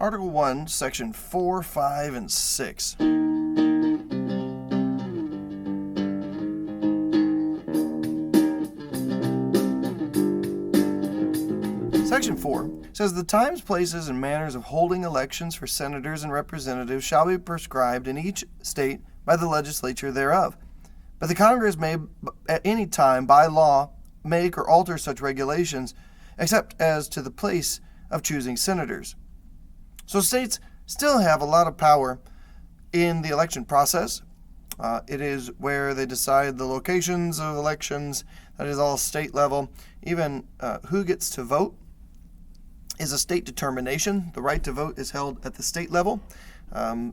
Article 1, Section 4, 5, and 6. Section 4 says the times, places, and manners of holding elections for senators and representatives shall be prescribed in each state by the legislature thereof. But the Congress may at any time by law make or alter such regulations, except as to the place of choosing senators. So states still have a lot of power in the election process. It is where they decide the locations of elections. That is all state level. Even who gets to vote is a state determination. The right to vote is held at the state level.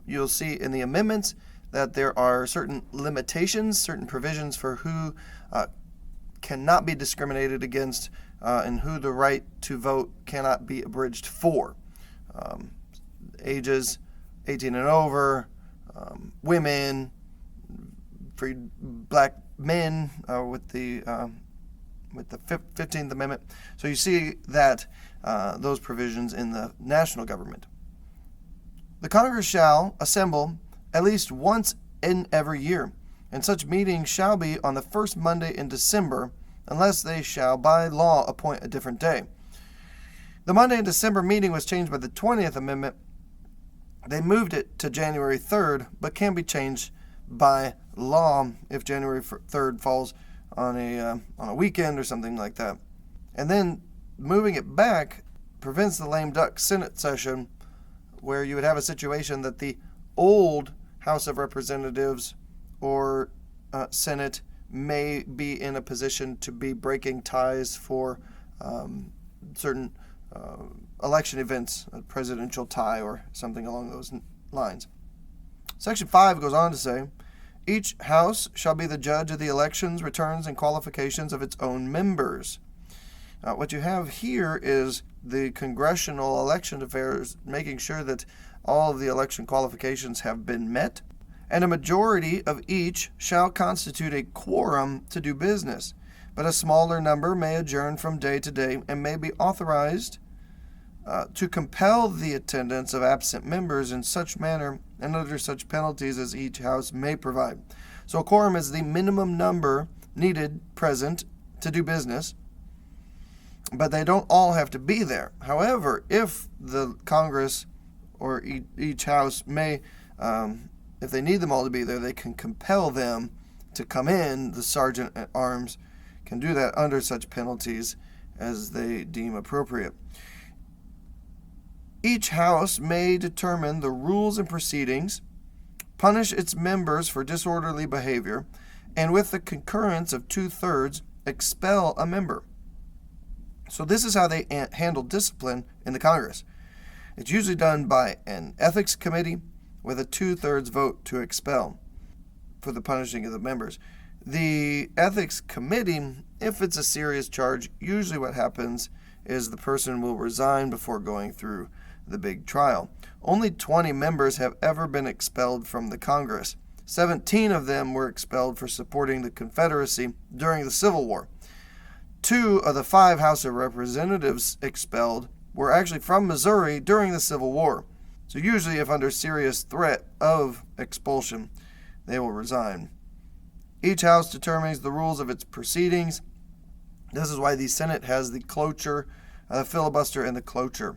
You'll see in the amendments that there are certain limitations, certain provisions for who cannot be discriminated against and who the right to vote cannot be abridged for. Ages 18 and over, women, free black men with the 15th Amendment. So you see that those provisions in the national government. The Congress shall assemble at least once in every year, and such meetings shall be on the first Monday in December, unless they shall by law appoint a different day. The Monday in December meeting was changed by the 20th Amendment. They moved it to January 3rd, but can be changed by law if January 3rd falls on a weekend or something like that. And then moving it back prevents the lame duck Senate session, where you would have a situation that the old House of Representatives or Senate may be in a position to be breaking ties for certain election events, a presidential tie or something along those lines. Section 5 goes on to say, each House shall be the judge of the elections, returns, and qualifications of its own members. What you have here is the congressional election affairs making sure that all of the election qualifications have been met, and a majority of each shall constitute a quorum to do business, but a smaller number may adjourn from day to day and may be authorized to compel the attendance of absent members in such manner and under such penalties as each House may provide. So a quorum is the minimum number needed present to do business, but they don't all have to be there. However, if the Congress or each House may, if they need them all to be there, they can compel them to come in. The sergeant at arms can do that under such penalties as they deem appropriate. Each House may determine the rules and proceedings, punish its members for disorderly behavior, and with the concurrence of 2/3, expel a member. So this is how they handle discipline in the Congress. It's usually done by an ethics committee with a 2/3 vote to expel for the punishing of the members. The ethics committee, if it's a serious charge, usually what happens is the person will resign before going through the big trial. Only 20 members have ever been expelled from the Congress. 17 of them were expelled for supporting the Confederacy during the Civil War. 2 of the 5 House of Representatives expelled were actually from Missouri during the Civil War. So usually if under serious threat of expulsion, they will resign. Each House determines the rules of its proceedings. This is why the Senate has the cloture, the filibuster, and the cloture.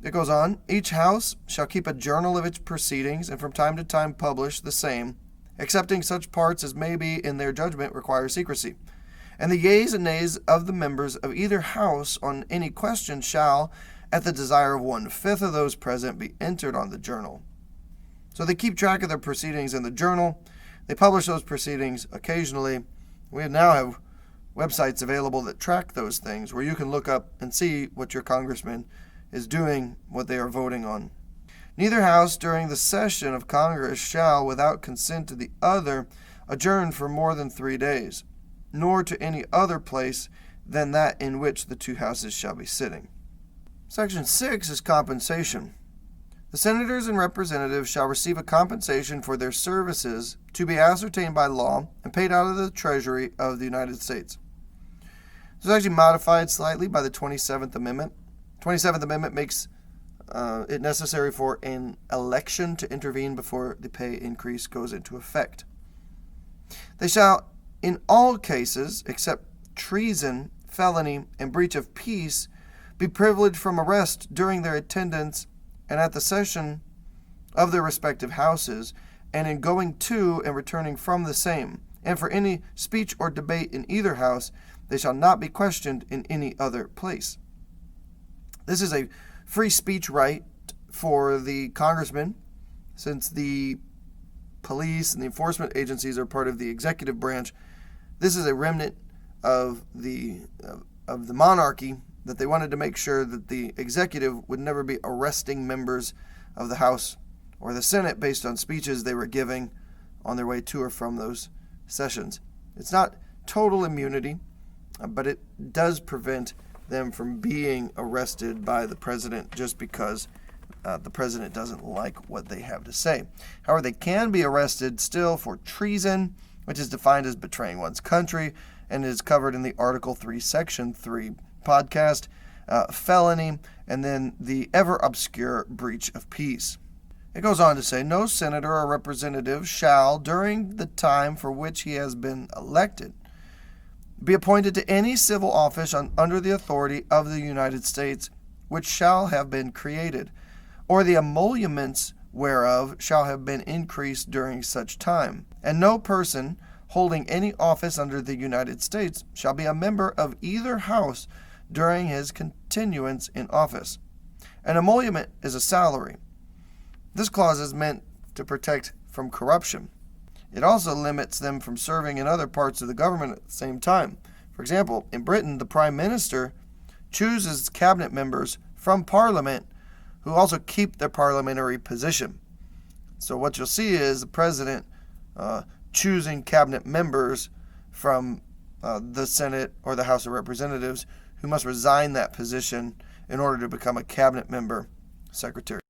It goes on, each House shall keep a journal of its proceedings and from time to time publish the same, excepting such parts as may be in their judgment require secrecy. And the yeas and nays of the members of either House on any question shall, at the desire of 1/5 of those present, be entered on the journal. So they keep track of their proceedings in the journal. They publish those proceedings occasionally. We now have websites available that track those things where you can look up and see what your congressman is doing, what they are voting on. Neither House during the session of Congress shall, without consent to the other, adjourn for more than 3 days, nor to any other place than that in which the 2 houses shall be sitting. Section 6 is compensation. The senators and representatives shall receive a compensation for their services to be ascertained by law and paid out of the Treasury of the United States. This is actually modified slightly by the 27th Amendment. 27th Amendment makes it necessary for an election to intervene before the pay increase goes into effect. They shall, in all cases except treason, felony, and breach of peace, be privileged from arrest during their attendance and at the session of their respective houses, and in going to and returning from the same, and for any speech or debate in either house, they shall not be questioned in any other place. This is a free speech right for the congressman, since the police and the enforcement agencies are part of the executive branch. This is a remnant of the monarchy, that they wanted to make sure that the executive would never be arresting members of the House or the Senate based on speeches they were giving on their way to or from those sessions. It's not total immunity, but it does prevent them from being arrested by the president just because the president doesn't like what they have to say. However, they can be arrested still for treason, which is defined as betraying one's country and is covered in the Article 3, Section 3 podcast, felony, and then the ever-obscure breach of peace. It goes on to say, no senator or representative shall, during the time for which he has been elected, be appointed to any civil office under the authority of the United States, which shall have been created, or the emoluments whereof shall have been increased during such time. And no person holding any office under the United States shall be a member of either house during his continuance in office. An emolument is a salary. This clause is meant to protect from corruption. It also limits them from serving in other parts of the government at the same time. For example, in Britain, the Prime Minister chooses cabinet members from Parliament who also keep their parliamentary position. So what you'll see is the President choosing cabinet members from the Senate or the House of Representatives who must resign that position in order to become a cabinet member, secretary.